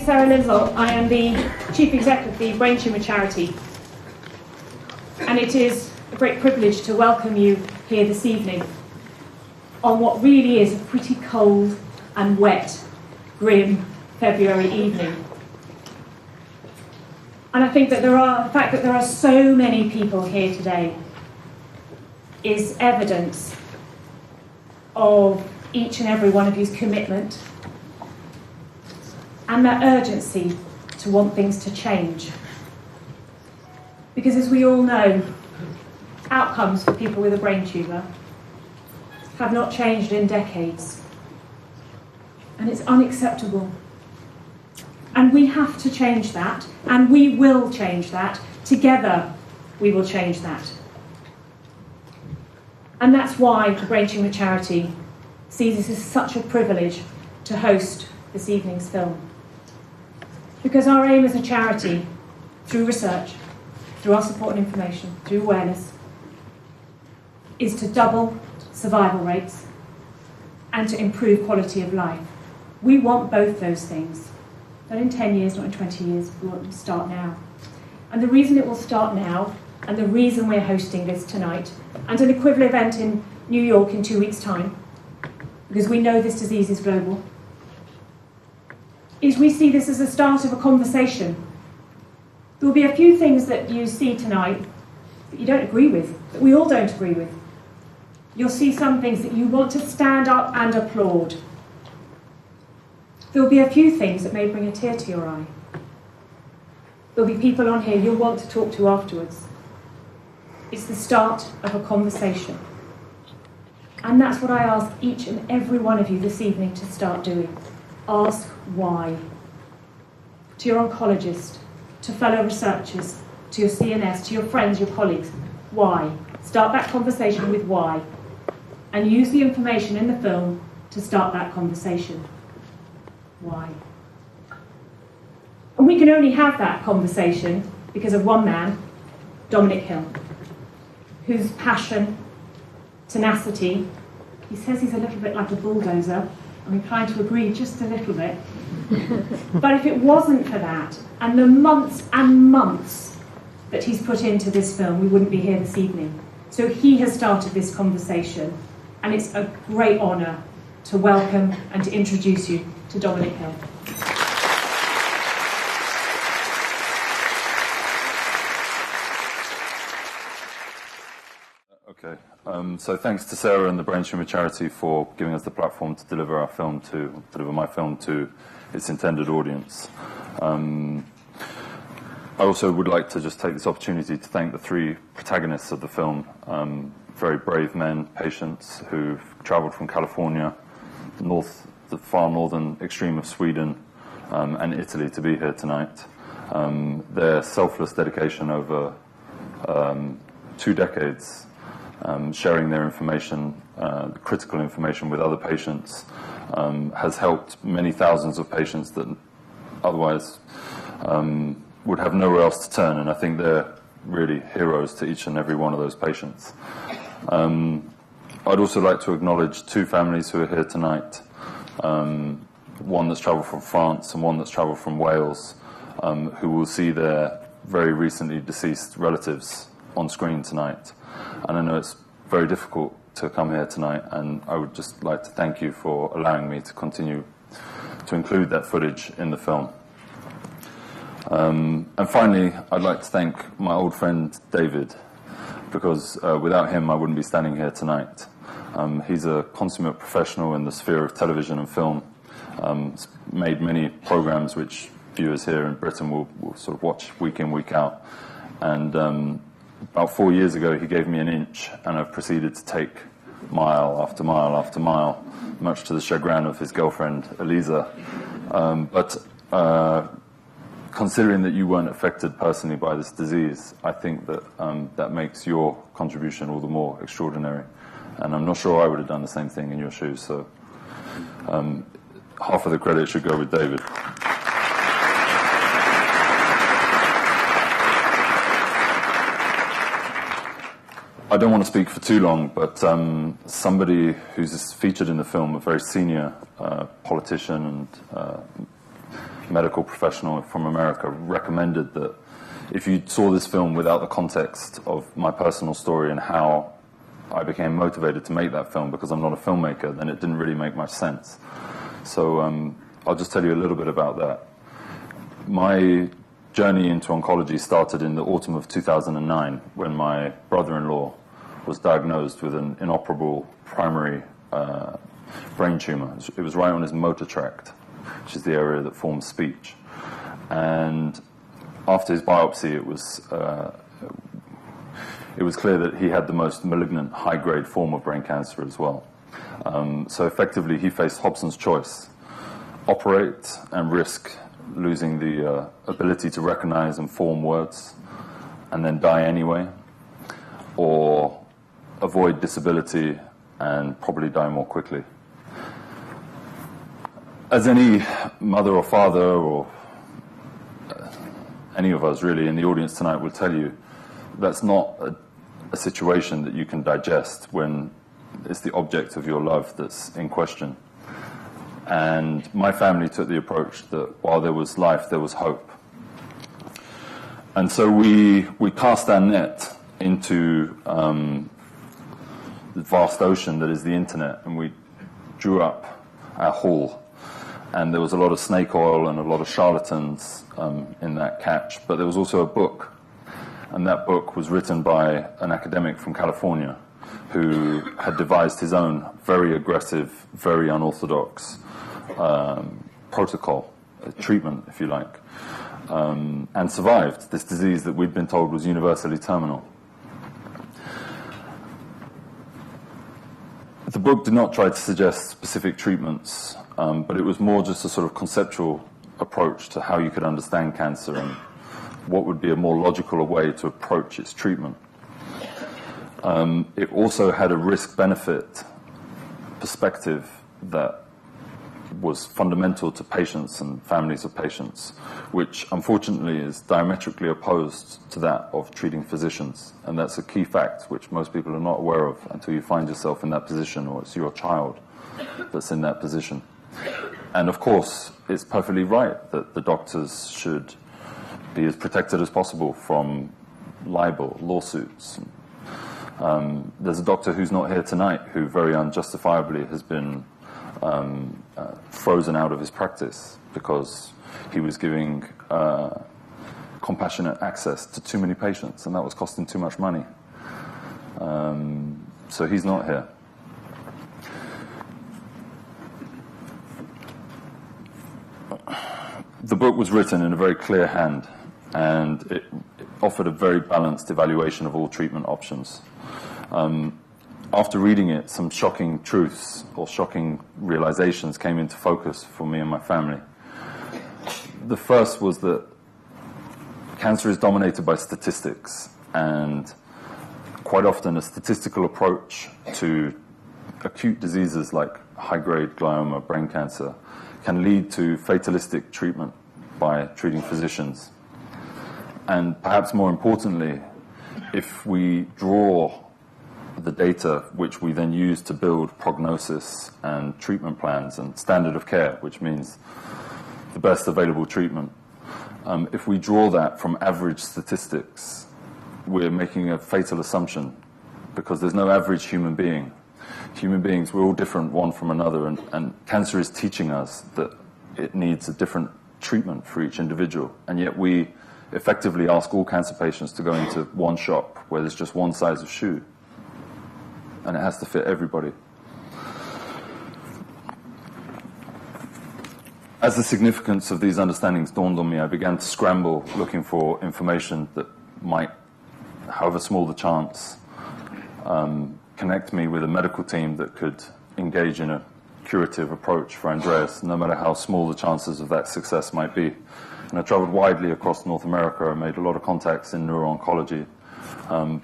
name's Sarah Lindsall. I am the Chief Executive of the Brain Tumour Charity. And it is a great privilege to welcome you here this evening on what really is a pretty cold and wet, grim February evening. And I think that the fact that there are so many people here today is evidence of each and every one of you's commitment and that urgency to want things to change. Because as we all know, outcomes for people with a brain tumour have not changed in decades. And it's unacceptable. And we have to change that, and we will change that. Together, we will change that. And that's why the Brain Tumour Charity sees this as such a privilege to host this evening's film. Because our aim as a charity, through research, through our support and information, through awareness, is to double survival rates and to improve quality of life. We want both those things. Not in 10 years, not in 20 years, we want to start now. And the reason it will start now, and the reason we're hosting this tonight, and an equivalent event in New York in 2 weeks' time, because we know this disease is global, is we see this as the start of a conversation. There will be a few things that you see tonight that you don't agree with, that we all don't agree with. You'll see some things that you want to stand up and applaud. There will be a few things that may bring a tear to your eye. There will be people on here you'll want to talk to afterwards. It's the start of a conversation. And that's what I ask each and every one of you this evening to start doing. Ask why. To your oncologist, to fellow researchers, to your CNS, to your friends, your colleagues. Why? Start that conversation with why. And use the information in the film to start that conversation. Why? And we can only have that conversation because of one man, Dominic Hill, whose passion, tenacity, he says he's a little bit like a bulldozer. I'm inclined to agree just a little bit. But if it wasn't for that, and the months and months that he's put into this film, we wouldn't be here this evening. So he has started this conversation, and it's a great honour to welcome and to introduce you to Dominic Hill. Okay, so thanks to Sarah and the Brain Tumour Charity for giving us the platform to deliver my film to its intended audience. I also would like to just take this opportunity to thank the three protagonists of the film, very brave men, patients who've travelled from California, the far northern extreme of Sweden, and Italy to be here tonight. Their selfless dedication over 2 decades, sharing their information, critical information with other patients, has helped many thousands of patients that otherwise would have nowhere else to turn, and I think they're really heroes to each and every one of those patients. I'd also like to acknowledge 2 families who are here tonight, one that's travelled from France and one that's travelled from Wales, who will see their very recently deceased relatives on screen tonight. And I know it's very difficult to come here tonight, and I would just like to thank you for allowing me to continue to include that footage in the film. And finally, I'd like to thank my old friend David, because without him I wouldn't be standing here tonight. He's a consummate professional in the sphere of television and film. He's made many programs which viewers here in Britain will sort of watch week in, week out. And about 4 years ago, he gave me an inch, and I've proceeded to take mile after mile after mile, much to the chagrin of his girlfriend, Eliza. But considering that you weren't affected personally by this disease, I think that that makes your contribution all the more extraordinary. And I'm not sure I would have done the same thing in your shoes, so half of the credit should go with David. I don't want to speak for too long, but somebody who's featured in the film, a very senior politician and medical professional from America recommended that if you saw this film without the context of my personal story and how I became motivated to make that film, because I'm not a filmmaker, then it didn't really make much sense. So I'll just tell you a little bit about that. My journey into oncology started in the autumn of 2009 when my brother-in-law was diagnosed with an inoperable primary brain tumor. It was right on his motor tract, which is the area that forms speech. And after his biopsy, it was clear that he had the most malignant, high-grade form of brain cancer as well. So effectively, he faced Hobson's choice: operate and risk losing the ability to recognize and form words, and then die anyway, or avoid disability and probably die more quickly. As any mother or father, or any of us really in the audience tonight will tell you, that's not a situation that you can digest when it's the object of your love that's in question. And my family took the approach that while there was life, there was hope. And so we cast our net into the vast ocean that is the internet, and we drew up our haul. And there was a lot of snake oil and a lot of charlatans in that catch, but there was also a book. And that book was written by an academic from California who had devised his own very aggressive, very unorthodox protocol, treatment, if you like, and survived this disease that we'd been told was universally terminal. The book did not try to suggest specific treatments, but it was more just a sort of conceptual approach to how you could understand cancer and what would be a more logical way to approach its treatment. It also had a risk-benefit perspective that was fundamental to patients and families of patients, which unfortunately is diametrically opposed to that of treating physicians. And that's a key fact which most people are not aware of until you find yourself in that position, or it's your child that's in that position. And of course, it's perfectly right that the doctors should be as protected as possible from libel, lawsuits. There's a doctor who's not here tonight who very unjustifiably has been frozen out of his practice because he was giving compassionate access to too many patients, and that was costing too much money. So he's not here. The book was written in a very clear hand, and it offered a very balanced evaluation of all treatment options. After reading it, some shocking truths or shocking realizations came into focus for me and my family. The first was that cancer is dominated by statistics, and quite often a statistical approach to acute diseases like high-grade glioma, brain cancer, can lead to fatalistic treatment by treating physicians. And perhaps more importantly, if we draw the data which we then use to build prognosis and treatment plans and standard of care, which means the best available treatment, if we draw that from average statistics, we're making a fatal assumption, because there's no average human being. Human beings, we're all different one from another, and cancer is teaching us that it needs a different treatment for each individual, and yet we effectively ask all cancer patients to go into one shop where there's just one size of shoe, and it has to fit everybody. As the significance of these understandings dawned on me, I began to scramble looking for information that might, however small the chance, connect me with a medical team that could engage in a curative approach for Andreas, no matter how small the chances of that success might be. And I traveled widely across North America. I made a lot of contacts in neuro-oncology.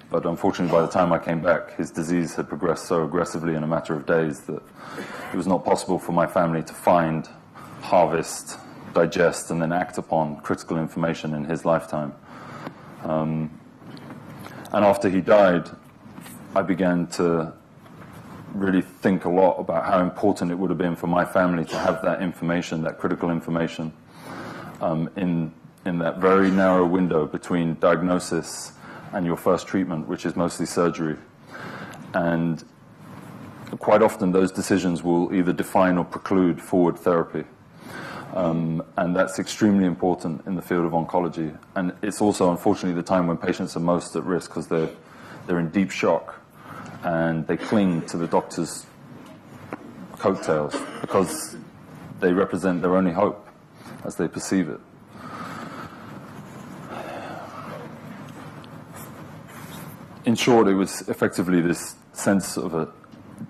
But unfortunately, by the time I came back, his disease had progressed so aggressively in a matter of days that it was not possible for my family to find, harvest, digest, and then act upon critical information in his lifetime. And after he died, I began to really think a lot about how important it would have been for my family to have that information, that critical information. in that very narrow window between diagnosis and your first treatment, which is mostly surgery. And quite often those decisions will either define or preclude forward therapy. And that's extremely important in the field of oncology. And it's also, unfortunately, the time when patients are most at risk because they're in deep shock and they cling to the doctor's coattails because they represent their only hope as they perceive it. In short, it was effectively this sense of a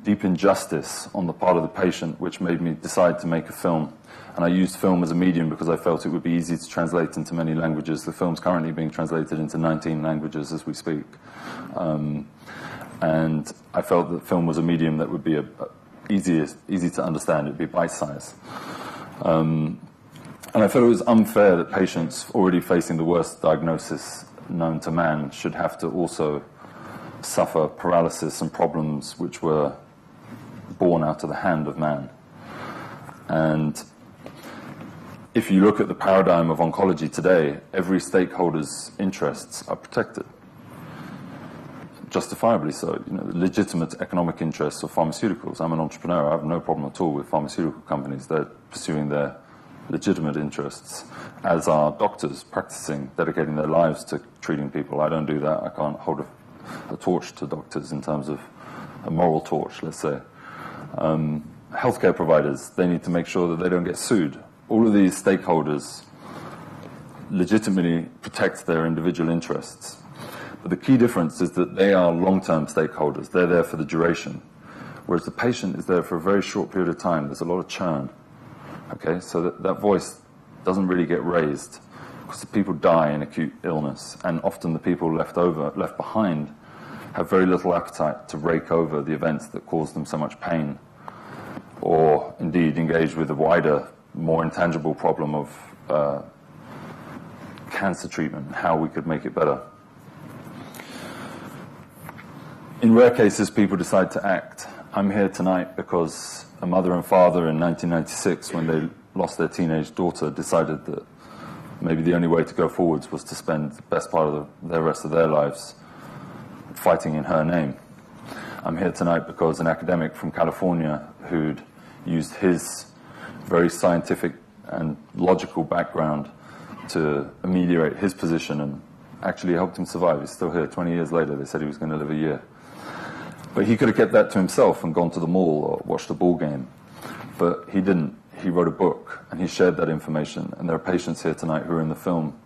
deep injustice on the part of the patient which made me decide to make a film. And I used film as a medium because I felt it would be easy to translate into many languages. The film's currently being translated into 19 languages as we speak. And I felt that film was a medium that would be easy to understand. It would be bite-sized. And I felt it was unfair that patients already facing the worst diagnosis known to man should have to also suffer paralysis and problems which were born out of the hand of man. And if you look at the paradigm of oncology today, every stakeholder's interests are protected. Justifiably so. You know, legitimate economic interests of pharmaceuticals. I'm an entrepreneur. I have no problem at all with pharmaceutical companies. They're pursuing their legitimate interests, as are doctors practicing, dedicating their lives to treating people. I don't do that. I can't hold a torch to doctors in terms of a moral torch, let's say. Healthcare providers, they need to make sure that they don't get sued. All of these stakeholders legitimately protect their individual interests. But the key difference is that they are long-term stakeholders. They're there for the duration, whereas the patient is there for a very short period of time. There's a lot of churn. Okay, so that voice doesn't really get raised because the people die in acute illness, and often the people left behind have very little appetite to rake over the events that cause them so much pain, or indeed engage with the wider, more intangible problem of cancer treatment and how we could make it better. In rare cases, people decide to act. I'm here tonight because a mother and father in 1996, when they lost their teenage daughter, decided that maybe the only way to go forwards was to spend the best part of the rest of their lives fighting in her name. I'm here tonight because an academic from California who'd used his very scientific and logical background to ameliorate his position and actually helped him survive. He's still here 20 years later. They said he was going to live a year. But he could have kept that to himself and gone to the mall or watched a ball game. But he didn't. He wrote a book and he shared that information. And there are patients here tonight who are in the film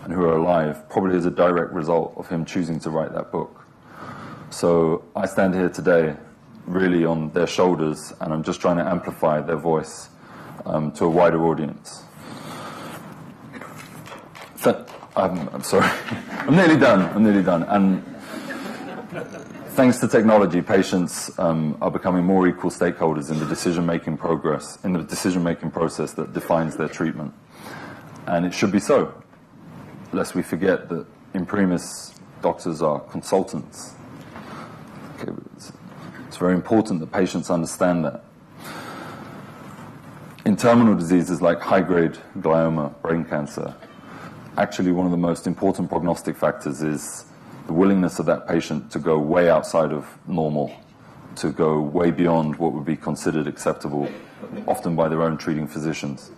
and who are alive, probably as a direct result of him choosing to write that book. So I stand here today really on their shoulders, and I'm just trying to amplify their voice to a wider audience. I'm sorry. I'm nearly done. And thanks to technology, patients are becoming more equal stakeholders in the decision-making process that defines their treatment. And it should be so, lest we forget that imprimis, doctors are consultants. Okay, it's very important that patients understand that. In terminal diseases like high-grade glioma, brain cancer, actually one of the most important prognostic factors is the willingness of that patient to go way outside of normal, to go way beyond what would be considered acceptable, often by their own treating physicians.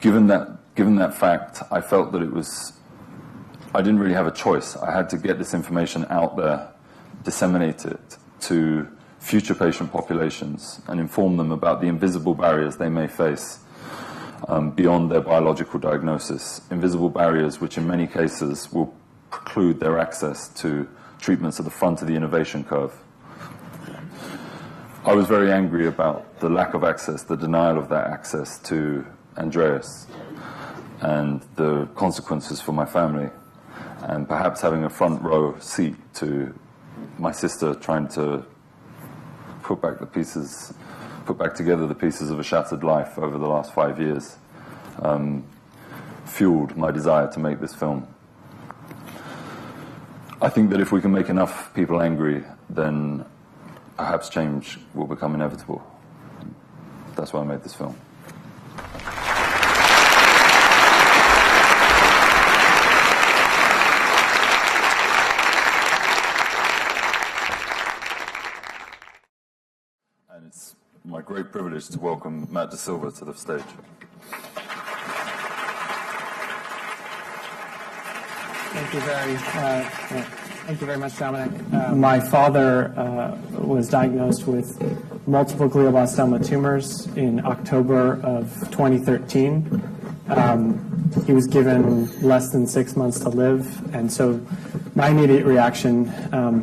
Given that fact, I felt that I didn't really have a choice. I had to get this information out there, disseminate it to future patient populations, and inform them about the invisible barriers they may face beyond their biological diagnosis. Invisible barriers which in many cases will preclude their access to treatments at the front of the innovation curve. I was very angry about the lack of access, the denial of that access to Andreas, and the consequences for my family, and perhaps having a front row seat to my sister trying to put back together the pieces of a shattered life over the last 5 years, fueled my desire to make this film. I think that if we can make enough people angry, then perhaps change will become inevitable. That's why I made this film. privileged to welcome Matt De Silva to the stage. Thank you very much, Dominic. My father was diagnosed with multiple glioblastoma tumors in October of 2013. He was given less than 6 months to live, and so my immediate reaction,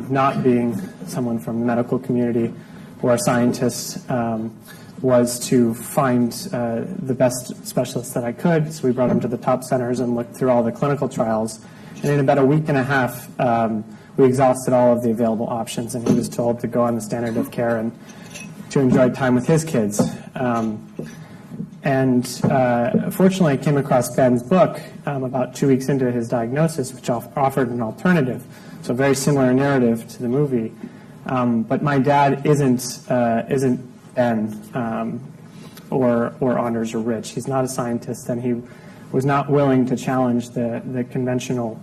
not being someone from the medical community or a scientist, was to find the best specialists that I could. So we brought him to the top centers and looked through all the clinical trials. And in about a week and a half, we exhausted all of the available options, and he was told to go on the standard of care and to enjoy time with his kids. Fortunately, I came across Ben's book about 2 weeks into his diagnosis, which offered an alternative, so a very similar narrative to the movie. But my dad isn't Ben or Anders or Rich. He's not a scientist, and he was not willing to challenge the conventional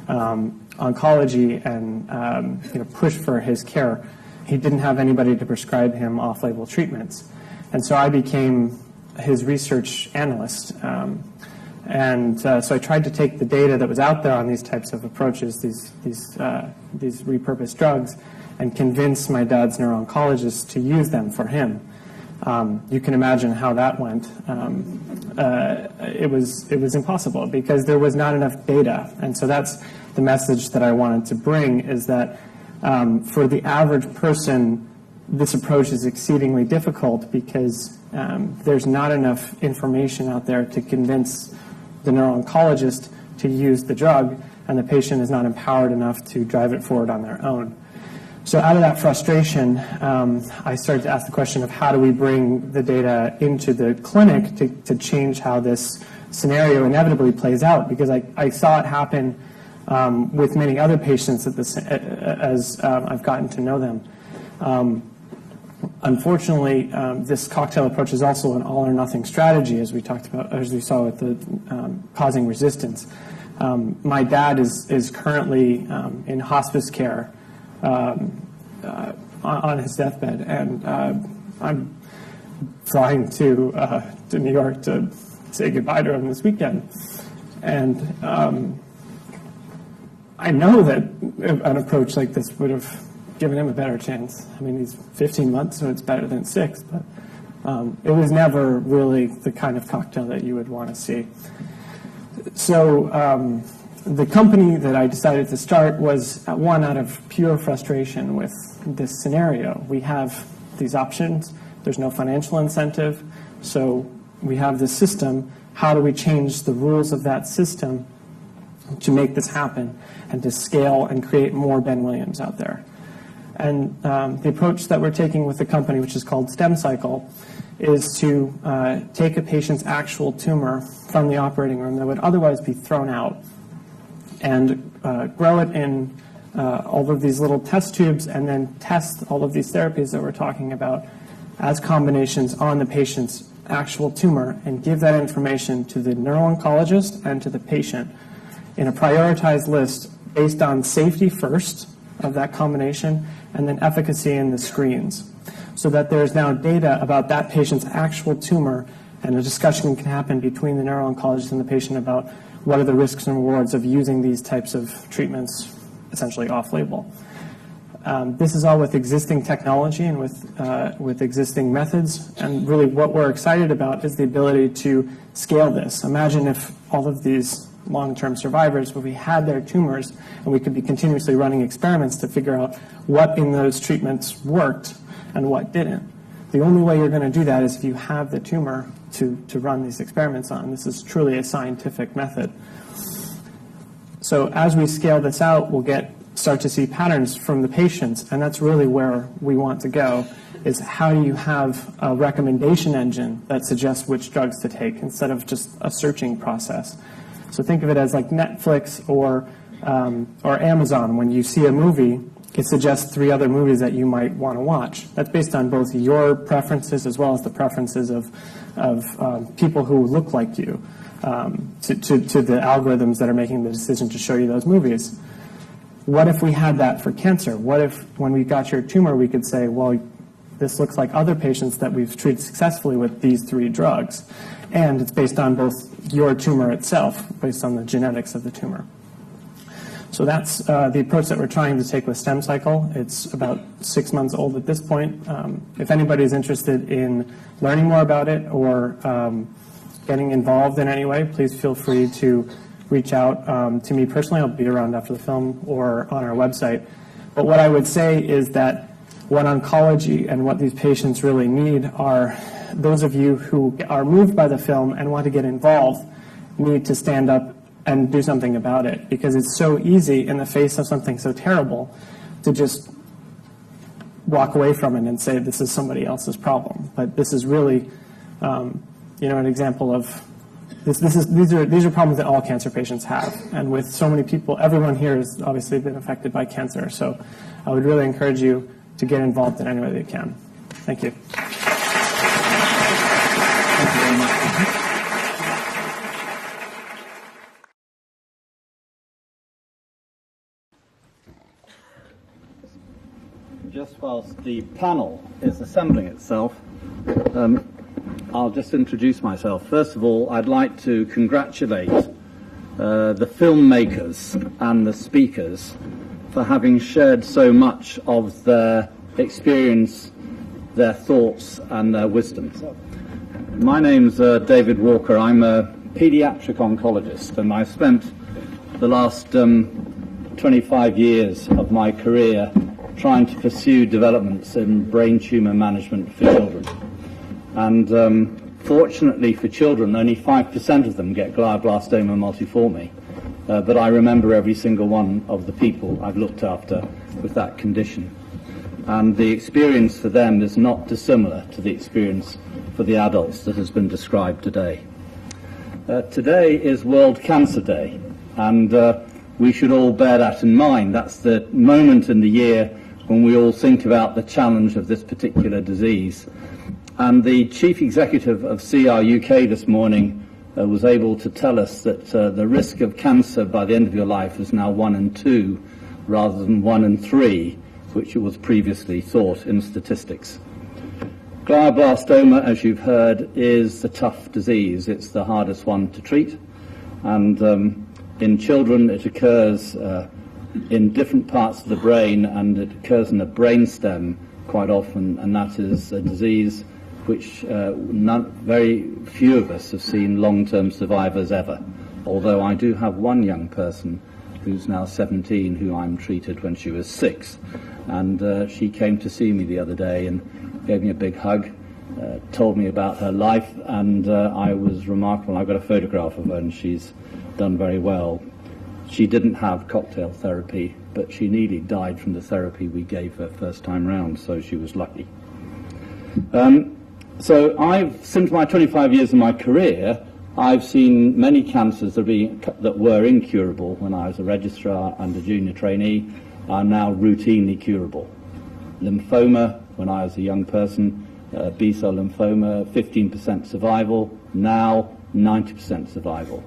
oncology and push for his care. He didn't have anybody to prescribe him off-label treatments, and so I became his research analyst. So I tried to take the data that was out there on these types of approaches, these repurposed drugs, and convince my dad's neuro-oncologist to use them for him. You can imagine how that went. It was impossible because there was not enough data, and so that's the message that I wanted to bring, is that for the average person, this approach is exceedingly difficult because there's not enough information out there to convince the neuro-oncologist to use the drug, and the patient is not empowered enough to drive it forward on their own. So out of that frustration, I started to ask the question of how do we bring the data into the clinic to change how this scenario inevitably plays out, because I saw it happen with many other patients as I've gotten to know them. Unfortunately, this cocktail approach is also an all-or-nothing strategy, as we talked about, as we saw with the causing resistance. My dad is currently in hospice care on his deathbed, and I'm flying to New York to say goodbye to him this weekend. And I know that an approach like this would have given him a better chance. I mean, he's 15 months, so it's better than 6, but it was never really the kind of cocktail that you would want to see. So the company that I decided to start was one out of pure frustration with this scenario. We have these options. There's no financial incentive. So we have this system. How do we change the rules of that system to make this happen and to scale and create more Ben Williams out there? And the approach that we're taking with the company, which is called StemCycle, is to take a patient's actual tumor from the operating room that would otherwise be thrown out and grow it in all of these little test tubes, and then test all of these therapies that we're talking about as combinations on the patient's actual tumor, and give that information to the neuro-oncologist and to the patient in a prioritized list based on safety first of that combination, and then efficacy in the screens, so that there's now data about that patient's actual tumor, and a discussion can happen between the neuro-oncologist and the patient about what are the risks and rewards of using these types of treatments, essentially off-label. This is all with existing technology and with existing methods, and really what we're excited about is the ability to scale this. Imagine if all of these long-term survivors, if we had their tumors, and we could be continuously running experiments to figure out what in those treatments worked and what didn't. The only way you're going to do that is if you have the tumor to run these experiments on. This is truly a scientific method. So as we scale this out, we'll start to see patterns from the patients, and that's really where we want to go, is how do you have a recommendation engine that suggests which drugs to take instead of just a searching process. So think of it as like Netflix or Amazon. When you see a movie, it suggests 3 other movies that you might want to watch. That's based on both your preferences as well as the preferences of people who look like you, to the algorithms that are making the decision to show you those movies. What if we had that for cancer? What if when we got your tumor, we could say, well, this looks like other patients that we've treated successfully with these 3 drugs. And it's based on both your tumor itself, based on the genetics of the tumor. So that's the approach that we're trying to take with StemCycle. It's about 6 months old at this point. If anybody's interested in learning more about it or getting involved in any way, please feel free to reach out to me personally. I'll be around after the film or on our website. But what I would say is that what oncology and what these patients really need are those of you who are moved by the film and want to get involved need to stand up and do something about it, because it's so easy in the face of something so terrible to just walk away from it and say this is somebody else's problem. But this is really, an example of this. These are problems that all cancer patients have, and with so many people, everyone here has obviously been affected by cancer. So I would really encourage you to get involved in any way they can. Thank you. Thank you very much. Just whilst the panel is assembling itself, I'll just introduce myself. First of all, I'd like to congratulate the filmmakers and the speakers for having shared so much of their experience, their thoughts and their wisdom. My name's David Walker. I'm a pediatric oncologist, and I've spent the last 25 years of my career trying to pursue developments in brain tumour management for children. And fortunately for children, only 5% of them get glioblastoma multiforme. But I remember every single one of the people I've looked after with that condition. And the experience for them is not dissimilar to the experience for the adults that has been described today. Today is World Cancer Day, and we should all bear that in mind. That's the moment in the year when we all think about the challenge of this particular disease. And the Chief Executive of CR UK this morning was able to tell us that the risk of cancer by the end of your life is now 1 in 2 rather than 1 in 3, which it was previously thought in statistics. Glioblastoma, as you've heard, is a tough disease. It's the hardest one to treat, and in children it occurs in different parts of the brain, and it occurs in the brainstem quite often, and that is a disease which very few of us have seen long-term survivors ever, although I do have one young person who's now 17 who I'm treated when she was 6, and she came to see me the other day and gave me a big hug, told me about her life, and I was remarkable. I've got a photograph of her, and she's done very well. She didn't have cocktail therapy, but she nearly died from the therapy we gave her first time round, so she was lucky. So since my 25 years of my career, I've seen many cancers that were incurable when I was a registrar and a junior trainee are now routinely curable. Lymphoma, when I was a young person, B-cell lymphoma, 15% survival, now 90% survival.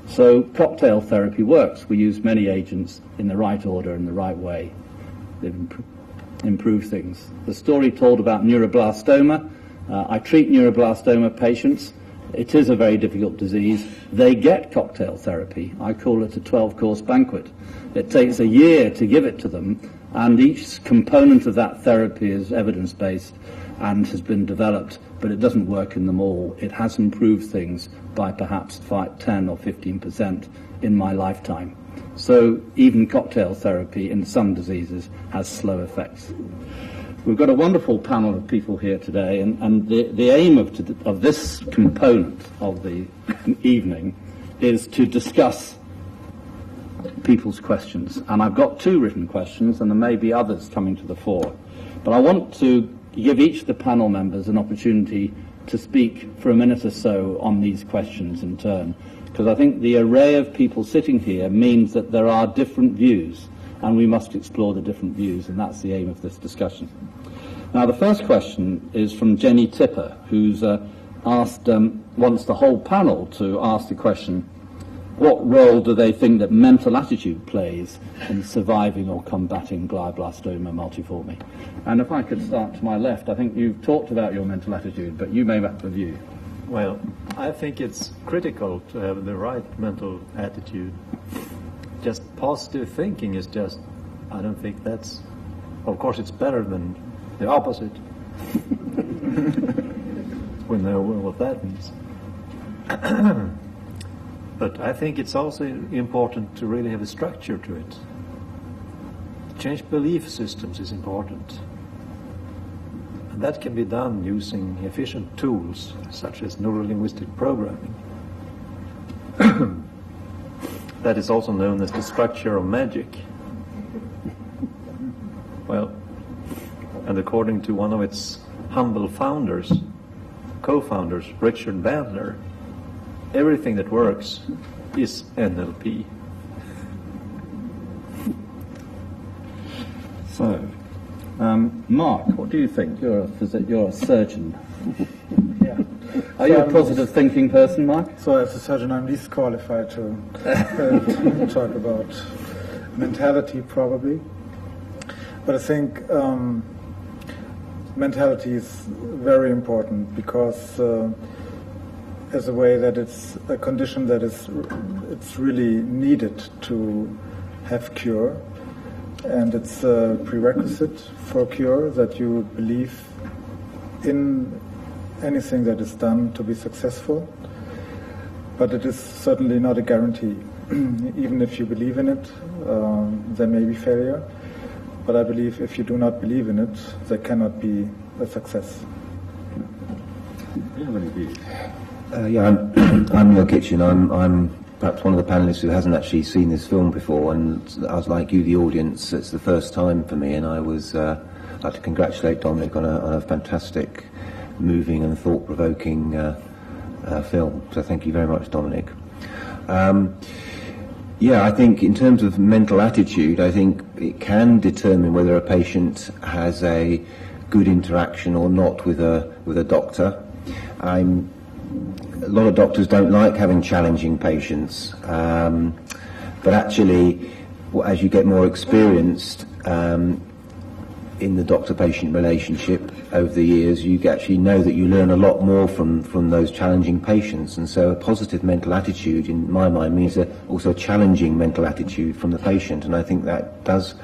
So cocktail therapy works. We use many agents in the right order, in the right way. They've improved things. The story told about neuroblastoma. I treat neuroblastoma patients. It is a very difficult disease. They get cocktail therapy. I call it a 12-course banquet. It takes a year to give it to them, and each component of that therapy is evidence-based and has been developed, but it doesn't work in them all. It has improved things by perhaps 10 or 15% in my lifetime. So even cocktail therapy in some diseases has slow effects. We've got a wonderful panel of people here today, and the aim of this component of the evening is to discuss people's questions. And I've got 2 written questions, and there may be others coming to the fore. But I want to give each of the panel members an opportunity to speak for a minute or so on these questions in turn, because I think the array of people sitting here means that there are different views, and we must explore the different views, and that's the aim of this discussion. Now, the first question is from Jenny Tipper, who's wants the whole panel to ask the question, what role do they think that mental attitude plays in surviving or combating glioblastoma multiforme? And if I could start to my left, I think you've talked about your mental attitude, but you may have a view. Well, I think it's critical to have the right mental attitude. Just positive thinking is just, I don't think that's, of course it's better than the opposite. We know what that means. But I think it's also important to really have a structure to it. Change belief systems is important. And that can be done using efficient tools such as neurolinguistic programming. That is also known as the structure of magic. Well, and according to one of its humble founders, co-founders, Richard Bandler, everything that works is NLP. So, Mark, what do you think? You're a surgeon. Yeah. Are you a positive thinking person, Mark? So as a surgeon, I'm least qualified to talk about mentality, probably. But I think mentality is very important because as a way that it's a condition that it's really needed to have cure, and it's a prerequisite for cure that you believe in anything that is done to be successful. But it is certainly not a guarantee. Even if you believe in it, there may be failure. But I believe if you do not believe in it, there cannot be a success. Do you have any views? I'm Neil Kitchen. I'm perhaps one of the panellists who hasn't actually seen this film before, and I was like you, the audience. It's the first time for me, and I was I'd like to congratulate Dominic on a fantastic, moving and thought-provoking film. So thank you very much, Dominic. I think in terms of mental attitude, I think it can determine whether a patient has a good interaction or not with a doctor. A lot of doctors don't like having challenging patients, but actually, as you get more experienced in the doctor-patient relationship over the years, you actually know that you learn a lot more from those challenging patients. And so a positive mental attitude, in my mind, means also a challenging mental attitude from the patient. And I think that does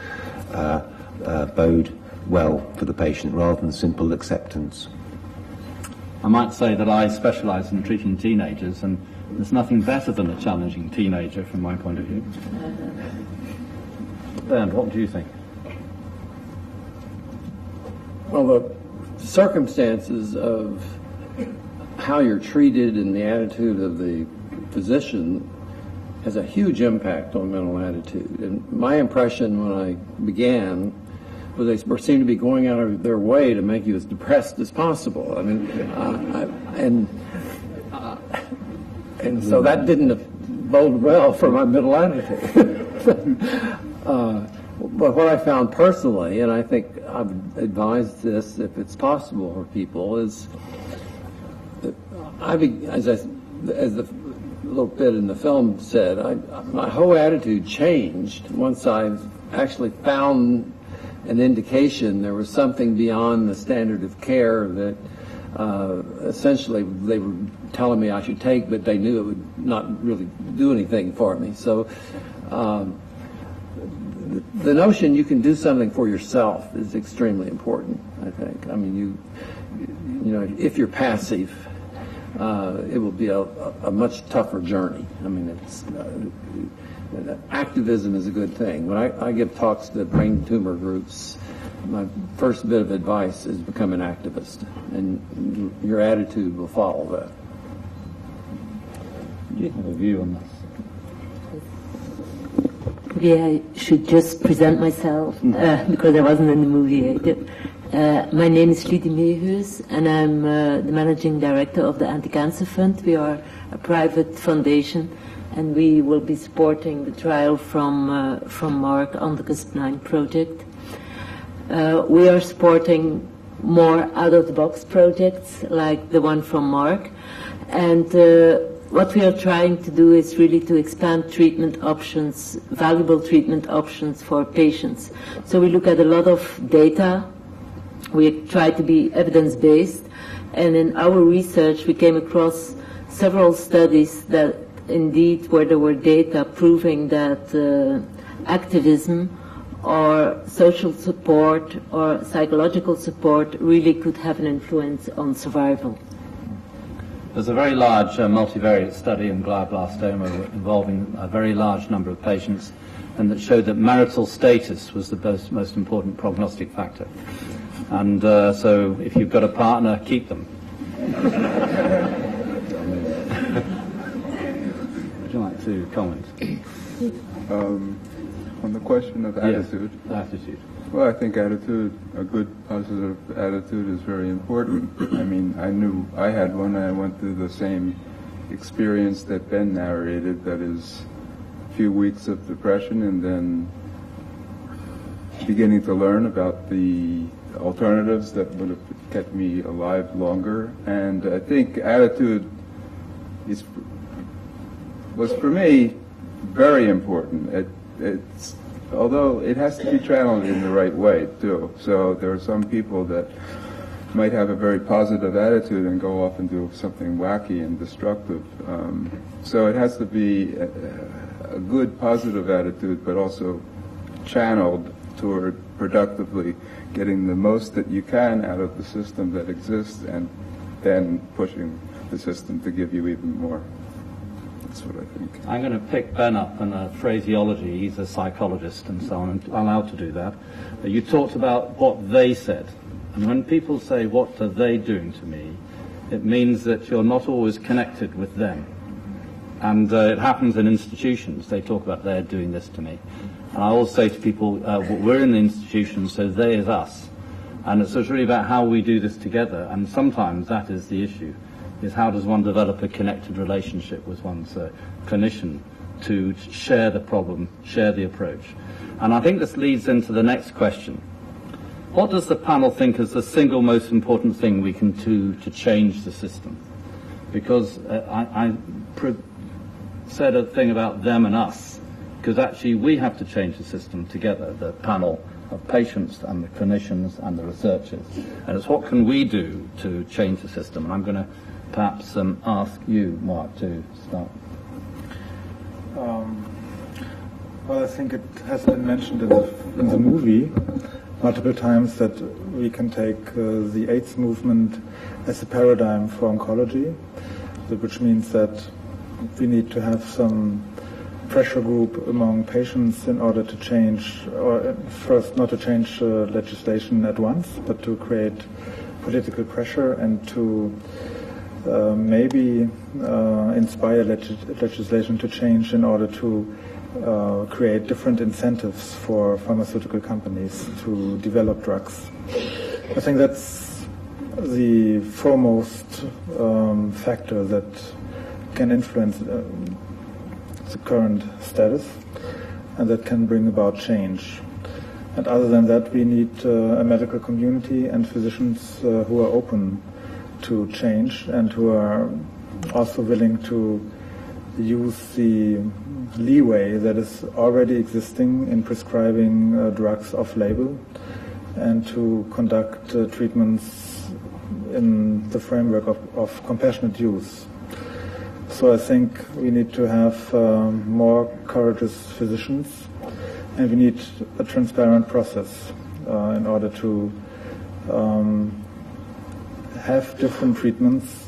bode well for the patient rather than simple acceptance. I might say that I specialise in treating teenagers, and there's nothing better than a challenging teenager from my point of view. Bernd, what do you think? Well, the circumstances of how you're treated and the attitude of the physician has a huge impact on mental attitude. And my impression when I began was they seemed to be going out of their way to make you as depressed as possible. I mean, and so that didn't bode well for my mental attitude. But what I found personally, and I think I've advised this if it's possible for people, is that as the little bit in the film said, my whole attitude changed once I actually found an indication there was something beyond the standard of care that essentially they were telling me I should take, but they knew it would not really do anything for me. So the notion you can do something for yourself is extremely important, I think. I mean, you know, if you're passive, it will be a much tougher journey. I mean, activism is a good thing. When I give talks to brain tumor groups, my first bit of advice is become an activist, and your attitude will follow that. Do you have a view on this? Maybe I should just present myself because I wasn't in the movie either. My name is Lydie Meehuis, and I'm the managing director of the Anti-Cancer Fund. We are a private foundation, and we will be supporting the trial from Mark on the Cas9 project. We are supporting more out-of-the-box projects like the one from Mark, and what we are trying to do is really to expand treatment options, valuable treatment options for patients. So we look at a lot of data. We try to be evidence-based, and in our research we came across several studies that indeed where there were data proving that activism or social support or psychological support really could have an influence on survival. There's a very large multivariate study in glioblastoma involving a very large number of patients, and that showed that marital status was the most important prognostic factor. And so if you've got a partner, keep them. Would you like to comment? On the question of attitude. Yes, attitude. Well, I think attitude, a good positive attitude is very important. I mean, I knew I had one. I went through the same experience that Ben narrated, that is a few weeks of depression and then beginning to learn about the alternatives that would have kept me alive longer. And I think attitude was for me very important. It's although it has to be channeled in the right way too. So there are some people that might have a very positive attitude and go off and do something wacky and destructive. So it has to be a good positive attitude, but also channeled toward productively getting the most that you can out of the system that exists, and then pushing the system to give you even more. That's what I think. I'm going to pick Ben up on phraseology. He's a psychologist and so on, and I'm allowed to do that. You talked about what they said. And when people say, what are they doing to me, it means that you're not always connected with them. And it happens in institutions. They talk about they're doing this to me. And I always say to people, we're in the institution, so they is us. And so it's really about how we do this together. And sometimes that is the issue, is how does one develop a connected relationship with one's clinician to share the problem, share the approach. And I think this leads into the next question. What does the panel think is the single most important thing we can do to change the system? Because I said a thing about them and us, because actually we have to change the system together, the panel of patients and the clinicians and the researchers. And it's what can we do to change the system? And I'm going to perhaps ask you, Mark, to start. Well, I think it has been mentioned in the movie multiple times that we can take the AIDS movement as a paradigm for oncology, which means that we need to have some pressure group among patients in order to change, or first not to change legislation at once, but to create political pressure and to maybe inspire legislation to change in order to create different incentives for pharmaceutical companies to develop drugs. I think that's the foremost factor that can influence the current status and that can bring about change. And other than that, we need a medical community and physicians who are open to change and who are also willing to use the leeway that is already existing in prescribing drugs off-label and to conduct treatments in the framework of compassionate use. So I think we need to have more courageous physicians, and we need a transparent process in order to have different treatments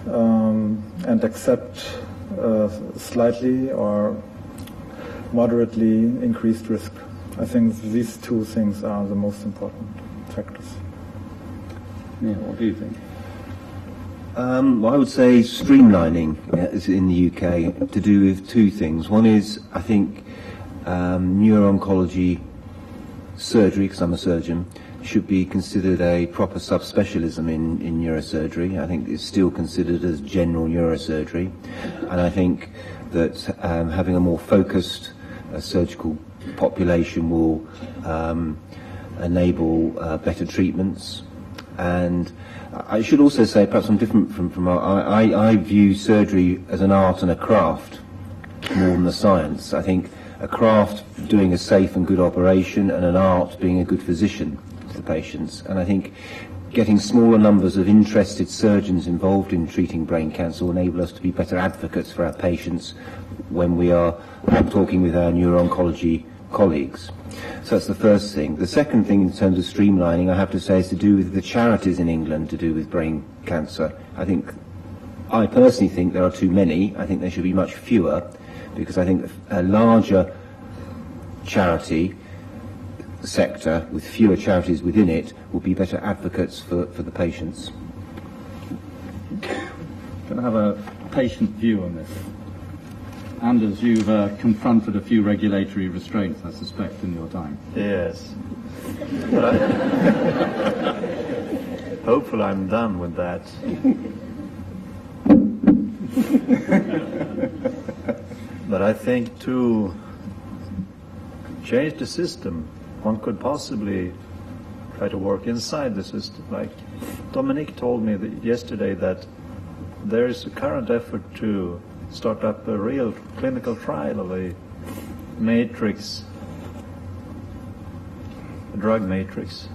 and accept slightly or moderately increased risk. I think these two things are the most important factors. Yeah, what do you think? Well, I would say streamlining is in the UK to do with two things. One is, I think, neuro-oncology surgery, because I'm a surgeon, should be considered a proper subspecialism in neurosurgery. I think it's still considered as general neurosurgery. And I think that having a more focused surgical population will enable better treatments. And I should also say, perhaps I'm different from I view surgery as an art and a craft more than a science. I think a craft doing a safe and good operation, and an art being a good physician to the patients. And I think getting smaller numbers of interested surgeons involved in treating brain cancer will enable us to be better advocates for our patients when we are talking with our neuro-oncology colleagues. So that's the first thing. The second thing in terms of streamlining, I have to say, is to do with the charities in England to do with brain cancer. I personally think there are too many. I think there should be much fewer, because I think a larger charity sector with fewer charities within it will be better advocates for the patients. Can I have a patient view on this? Anders, you've confronted a few regulatory restraints, I suspect, in your time. Yes. Hopefully I'm done with that. But I think to change the system, one could possibly try to work inside the system. Like Dominique told me yesterday that there is a current effort to start up a real clinical trial of a matrix, a drug matrix.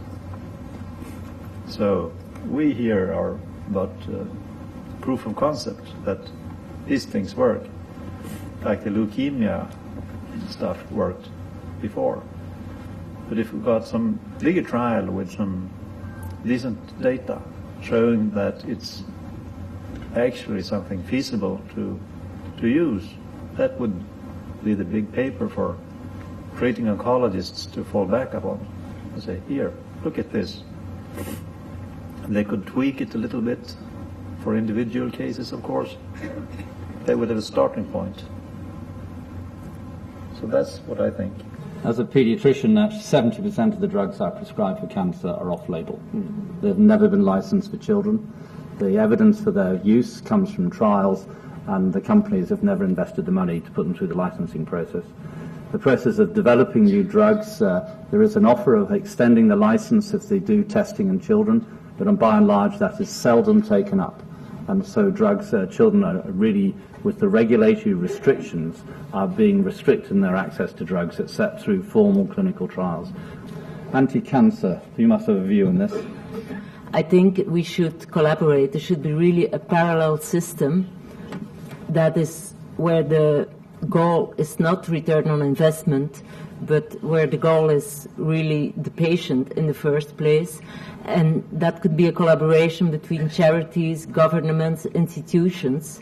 So we here are about proof of concept that these things work, like the leukemia stuff worked before. But if we got some bigger trial with some decent data showing that it's actually something feasible to use, that would be the big paper for treating oncologists to fall back upon and say, here, look at this. And they could tweak it a little bit for individual cases, of course. They would have a starting point. So that's what I think. As a paediatrician, 70% of the drugs I prescribe for cancer are off-label. They've never been licensed for children. The evidence for their use comes from trials, and the companies have never invested the money to put them through the licensing process. The process of developing new drugs, there is an offer of extending the license if they do testing in children, but by and large that is seldom taken up. And so drugs, children are really, with the regulatory restrictions, are being restricted in their access to drugs except through formal clinical trials. Anti-cancer, you must have a view on this. I think we should collaborate. There should be really a parallel system that is where the goal is not return on investment, but where the goal is really the patient in the first place. And that could be a collaboration between charities, governments, institutions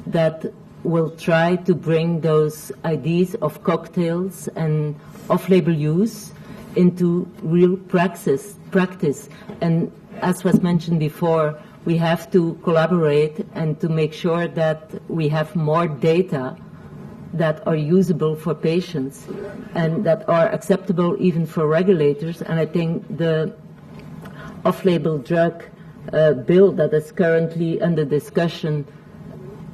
that will try to bring those ideas of cocktails and off-label use into real practice. And as was mentioned before, we have to collaborate and to make sure that we have more data that are usable for patients and that are acceptable even for regulators. And I think the off-label drug bill that is currently under discussion,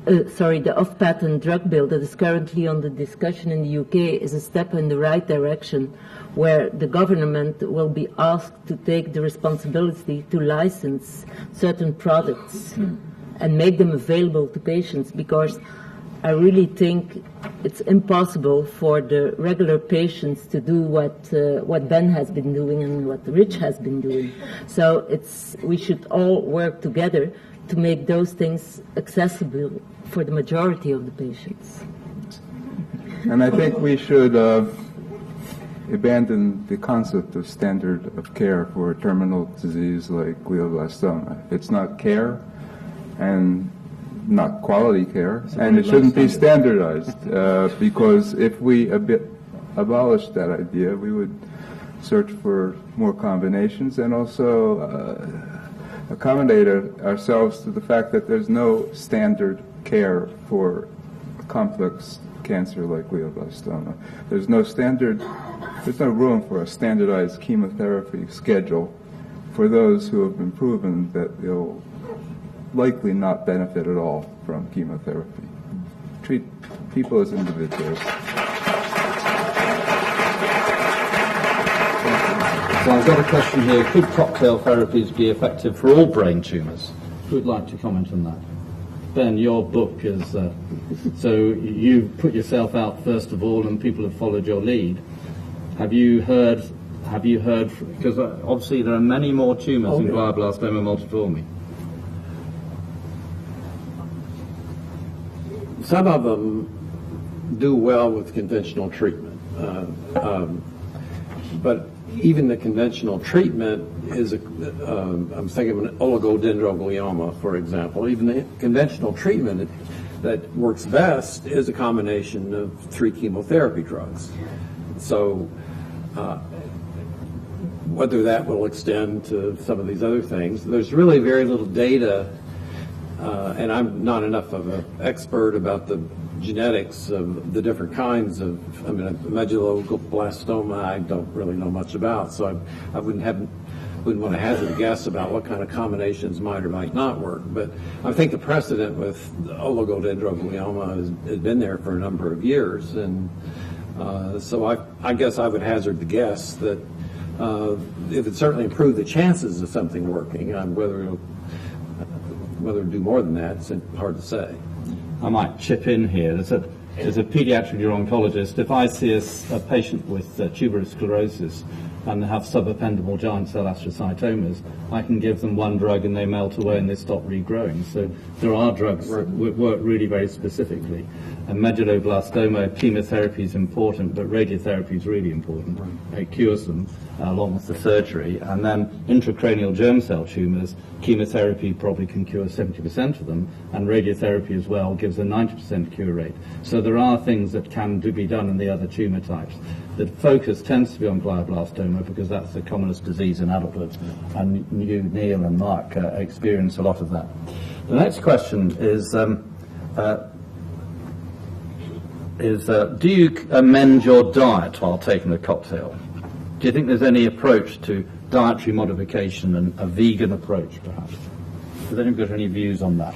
the off-patent drug bill that is currently under discussion in the UK is a step in the right direction, where the government will be asked to take the responsibility to license certain products and make them available to patients, because I really think it's impossible for the regular patients to do what Ben has been doing and what Rich has been doing. So we should all work together to make those things accessible for the majority of the patients. And I think we should abandon the concept of standard of care for a terminal disease like glioblastoma. It's not care and not quality care, and it shouldn't be standardized, because if we abolish that idea, we would search for more combinations and also accommodate ourselves to the fact that there's no standard care for complex cancer like glioblastoma. There's no room for a standardized chemotherapy schedule for those who have been proven that they'll likely not benefit at all from chemotherapy. Treat people as individuals. So I've got a question here. Could cocktail therapies be effective for all brain tumours? Who'd like to comment on that? Ben, your book is, so you put yourself out first of all and people have followed your lead. Have you heard, because obviously there are many more tumours in glioblastoma multiforme. Some of them do well with conventional treatment, but even the conventional treatment is, I'm thinking of an oligodendroglioma, for example. Even the conventional treatment that works best is a combination of 3 chemotherapy drugs. So whether that will extend to some of these other things, there's really very little data, and I'm not enough of an expert about the genetics of the different kinds of, I mean, medulloblastoma I don't really know much about, so I wouldn't want to hazard a guess about what kind of combinations might or might not work. But I think the precedent with oligodendroglioma has been there for a number of years, and so I guess I would hazard the guess that it would certainly improve the chances of something working. Whether it'll do more than that, it's hard to say. I might chip in here. As a pediatric uro-oncologist, if I see a patient with tuberous sclerosis and they have subependymal giant cell astrocytomas, I can give them one drug and they melt away and they stop regrowing. So there are drugs that work really very specifically. And medulloblastoma, chemotherapy is important, but radiotherapy is really important. It cures them along with the surgery. And then intracranial germ cell tumours, chemotherapy probably can cure 70% of them, and radiotherapy as well gives a 90% cure rate. So there are things that can be done in the other tumour types. The focus tends to be on glioblastoma because that's the commonest disease in adulthood, and you, Neil and Mark, experience a lot of that. The next question is do you amend your diet while taking a cocktail? Do you think there's any approach to dietary modification and a vegan approach, perhaps? Has anyone got any views on that?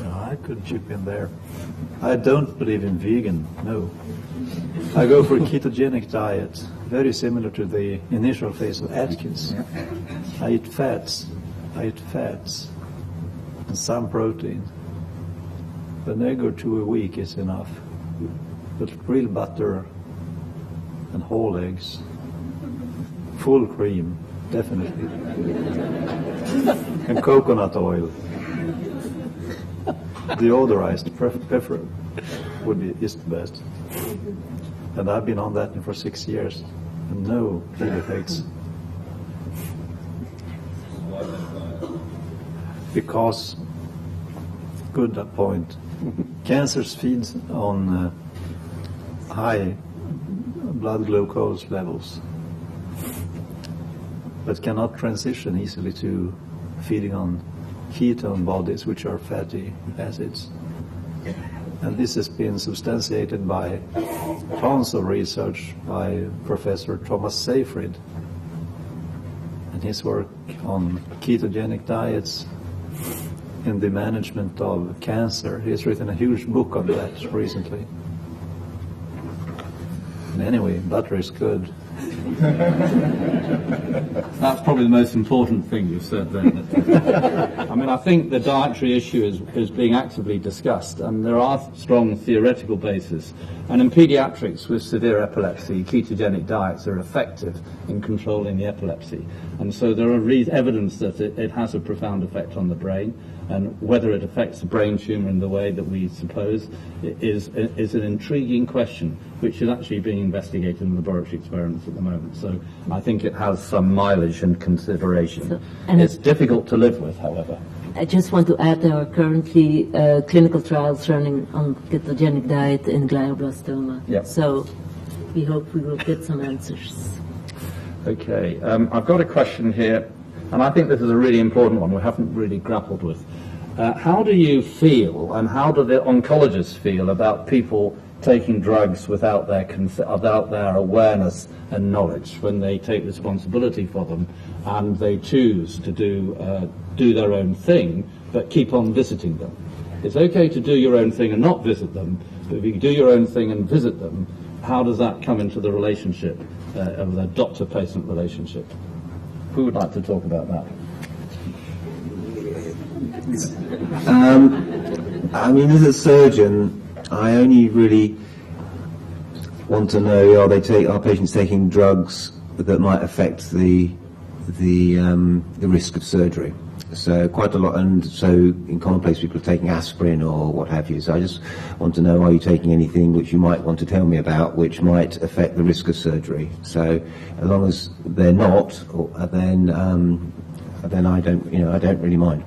I could chip in there. I don't believe in vegan, no. I go for a ketogenic diet, very similar to the initial phase of Atkins. I eat fats, and some protein. An egg or two a week is enough. But real butter and whole eggs, full cream, definitely. And coconut oil. Deodorized, preferable, is the best. And I've been on that for 6 years, and no ill effects. Because, good point, cancers feed on high blood glucose levels, but cannot transition easily to feeding on ketone bodies, which are fatty acids. And this has been substantiated by tons of research by Professor Thomas Seyfried and his work on ketogenic diets in the management of cancer. He's written a huge book on that recently. And anyway, butter is good. That's probably the most important thing you've said there. I mean, I think the dietary issue is being actively discussed, and there are strong theoretical bases. And in pediatrics with severe epilepsy, ketogenic diets are effective in controlling the epilepsy. And so there are evidence that it has a profound effect on the brain, and whether it affects the brain tumour in the way that we suppose is an intriguing question, which is actually being investigated in laboratory experiments at the moment. So I think it has some mileage and consideration. It's difficult to live with, however. I just want to add there are currently clinical trials running on ketogenic diet in glioblastoma. Yep. So we hope we will get some answers. Okay, I've got a question here, and I think this is a really important one we haven't really grappled with. How do you feel, and how do the oncologists feel about people taking drugs without their awareness and knowledge, when they take responsibility for them and they choose to do their own thing but keep on visiting them? It's okay to do your own thing and not visit them, but if you do your own thing and visit them, how does that come into the relationship? of the doctor-patient relationship. Who would like to talk about that? I mean, as a surgeon, I only really want to know, are patients taking drugs that might affect the risk of surgery? So quite a lot, and so in commonplace people are taking aspirin or what have you. So I just want to know, are you taking anything which you might want to tell me about which might affect the risk of surgery? So as long as they're not, then I don't really mind.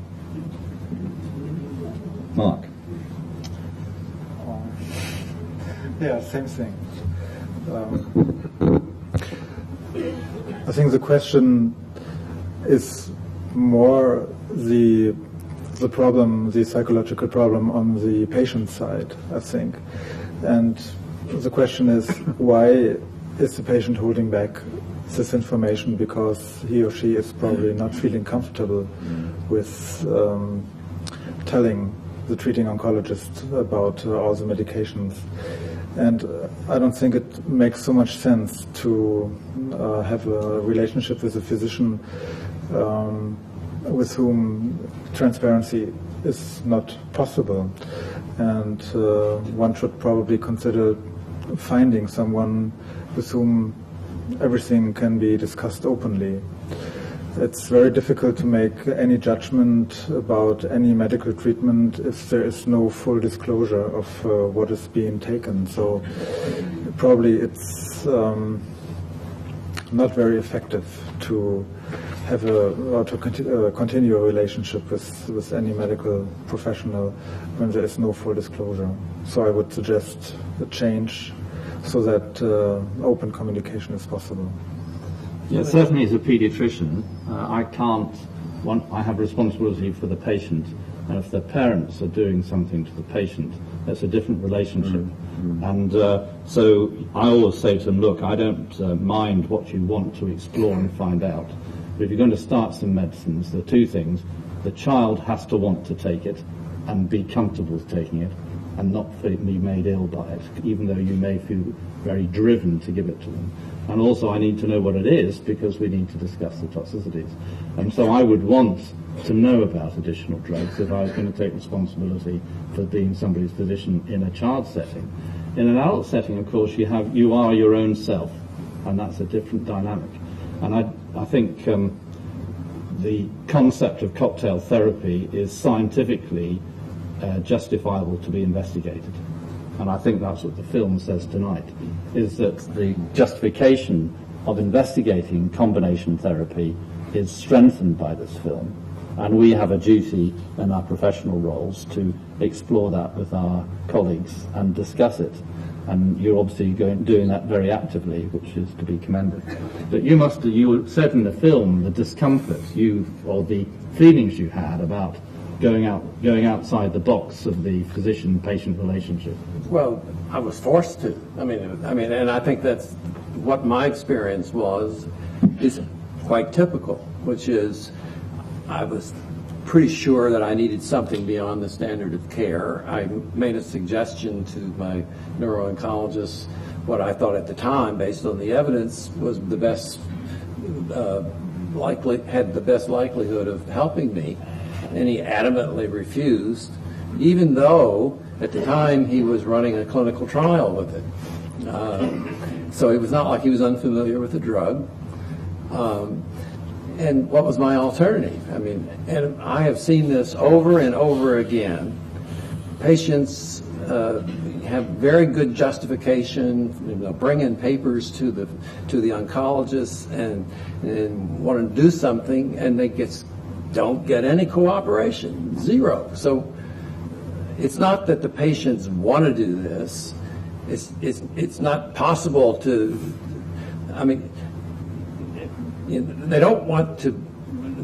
Mark. Yeah, same thing. I think the question is more the problem, the psychological problem on the patient side, I think. And the question is, why is the patient holding back this information? Because he or she is probably not feeling comfortable with telling the treating oncologist about all the medications. And I don't think it makes so much sense to have a relationship with a physician with whom transparency is not possible. And one should probably consider finding someone with whom everything can be discussed openly. It's very difficult to make any judgment about any medical treatment if there is no full disclosure of what is being taken. So probably it's not very effective to have continue a relationship with any medical professional when there is no full disclosure. So I would suggest a change so that open communication is possible. Yeah, certainly as a paediatrician, I have responsibility for the patient, and if the parents are doing something to the patient, that's a different relationship. And so I always say to them, look, I don't mind what you want to explore and find out, but if you're going to start some medicines, there are two things. The child has to want to take it and be comfortable taking it and not be made ill by it, even though you may feel very driven to give it to them. And also I need to know what it is because we need to discuss the toxicities. And so I would want to know about additional drugs if I was going to take responsibility for being somebody's physician in a child setting. In an adult setting, of course, you are your own self, and that's a different dynamic. And I think the concept of cocktail therapy is scientifically justifiable to be investigated. And I think that's what the film says tonight, is that the justification of investigating combination therapy is strengthened by this film. And we have a duty in our professional roles to explore that with our colleagues and discuss it. And you're obviously doing that very actively, which is to be commended. But you said in the film the discomfort or the feelings you had about going outside the box of the physician-patient relationship. Well, I was forced to. I mean, and I think that's what my experience is quite typical, which is I was pretty sure that I needed something beyond the standard of care. I made a suggestion to my neuro-oncologist, what I thought at the time, based on the evidence, was the best had the best likelihood of helping me. And he adamantly refused, even though at the time he was running a clinical trial with it. So it was not like he was unfamiliar with the drug. And what was my alternative? I mean, and I have seen this over and over again. Patients have very good justification, bring in papers to the oncologist and want to do something, and they don't get any cooperation, zero. So it's not that the patients want to do this. It's not possible to. I mean, they don't want to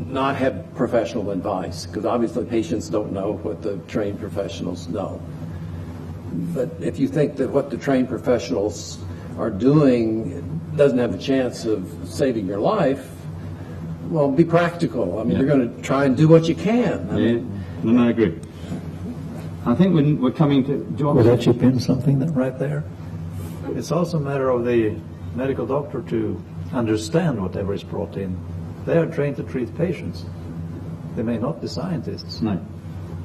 not have professional advice because obviously patients don't know what the trained professionals know. But if you think that what the trained professionals are doing doesn't have a chance of saving your life, well, be practical. I mean, you're going to try and do what you can. I agree. I think we're coming to... Would that chip in something right there? It's also a matter of the medical doctor to understand whatever is brought in. They are trained to treat patients. They may not be scientists. No.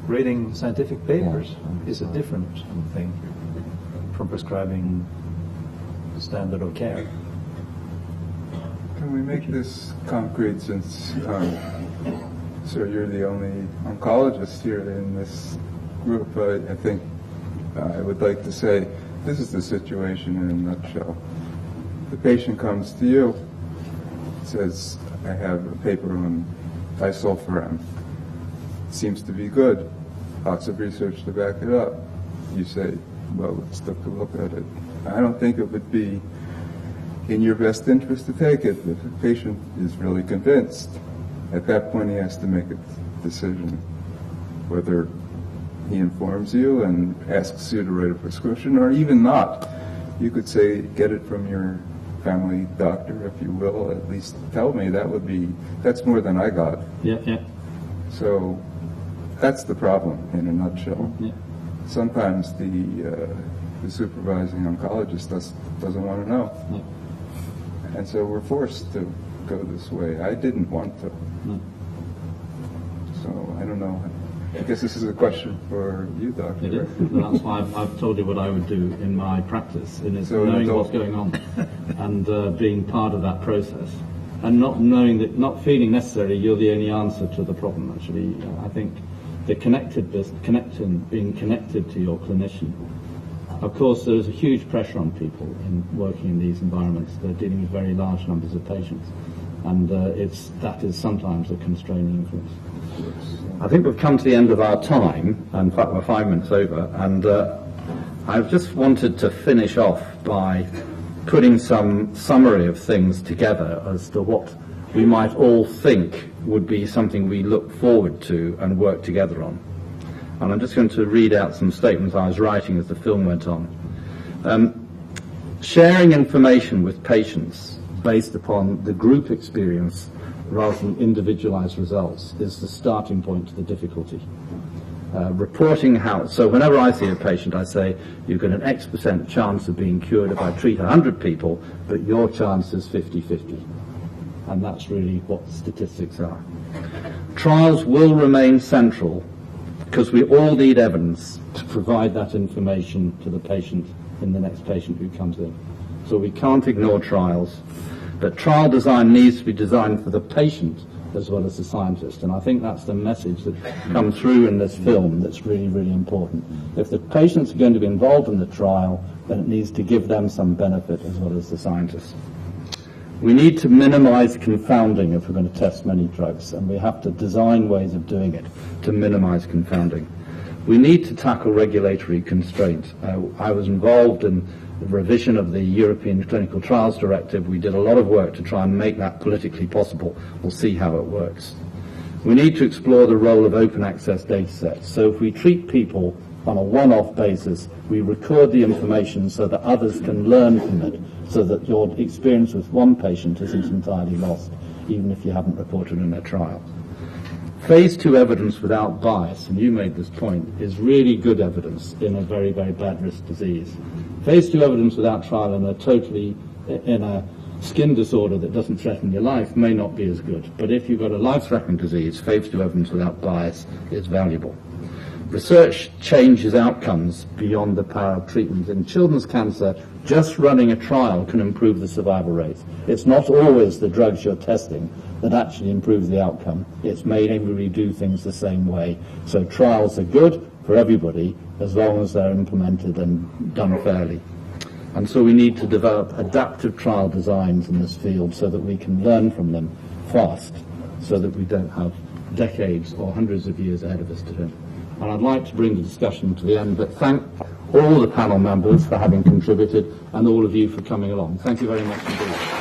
Reading scientific papers is a different thing from prescribing the standard of care. Can we make this concrete, since, sir, you're the only oncologist here in this group? I think I would like to say this is the situation in a nutshell. The patient comes to you, says, I have a paper on disulfiram. Seems to be good. Lots of research to back it up. You say, well, let's take a look at it. I don't think it would be in your best interest to take it if the patient is really convinced. At that point, he has to make a decision whether he informs you and asks you to write a prescription, or even not. You could say, get it from your family doctor, if you will. At least tell me. That's more than I got. Yeah. So that's the problem in a nutshell. Yeah. Sometimes the supervising oncologist doesn't want to know. No. And so we're forced to go this way. I didn't want to. No. So I don't know. I guess this is a question for you, Doctor. It is. That's why I've told you what I would do in my practice, in is So knowing adult- what's going on and being part of that process, and not feeling necessarily you're the only answer to the problem. Actually, I think the being connected to your clinician. Of course, there is a huge pressure on people in working in these environments. They're dealing with very large numbers of patients, and that is sometimes a constraining influence. I think we've come to the end of our time. In fact, we're 5 minutes over, and I've just wanted to finish off by putting some summary of things together as to what we might all think would be something we look forward to and work together on. And I'm just going to read out some statements I was writing as the film went on. Sharing information with patients based upon the group experience rather than individualized results is the starting point to the difficulty. Reporting so whenever I see a patient, I say, you've got an X% chance of being cured if I treat 100 people, but your chance is 50-50. And that's really what the statistics are. Trials will remain central because we all need evidence to provide that information to the patient in the next patient who comes in. So we can't ignore trials. But trial design needs to be designed for the patient as well as the scientist. And I think that's the message that comes through in this film that's really, really important. If the patients are going to be involved in the trial, then it needs to give them some benefit as well as the scientists. We need to minimize confounding if we're going to test many drugs, and we have to design ways of doing it to minimize confounding. We need to tackle regulatory constraints. I was involved in the revision of the European Clinical Trials Directive. We did a lot of work to try and make that politically possible. We'll see how it works. We need to explore the role of open access data sets. So if we treat people on a one-off basis, we record the information so that others can learn from it, so that your experience with one patient isn't entirely lost, even if you haven't reported in a trial. Phase 2 evidence without bias, and you made this point, is really good evidence in a very, very bad risk disease. Phase 2 evidence without trial in a skin disorder that doesn't threaten your life may not be as good. But if you've got a life-threatening disease, phase 2 evidence without bias is valuable. Research changes outcomes beyond the power of treatment. In children's cancer, just running a trial can improve the survival rate. It's not always the drugs you're testing that actually improves the outcome. It's made everybody do things the same way. So trials are good for everybody as long as they're implemented and done fairly. And so we need to develop adaptive trial designs in this field so that we can learn from them fast, so that we don't have decades or hundreds of years ahead of us to do. And I'd like to bring the discussion to the end, but thank all the panel members for having contributed and all of you for coming along. Thank you very much indeed.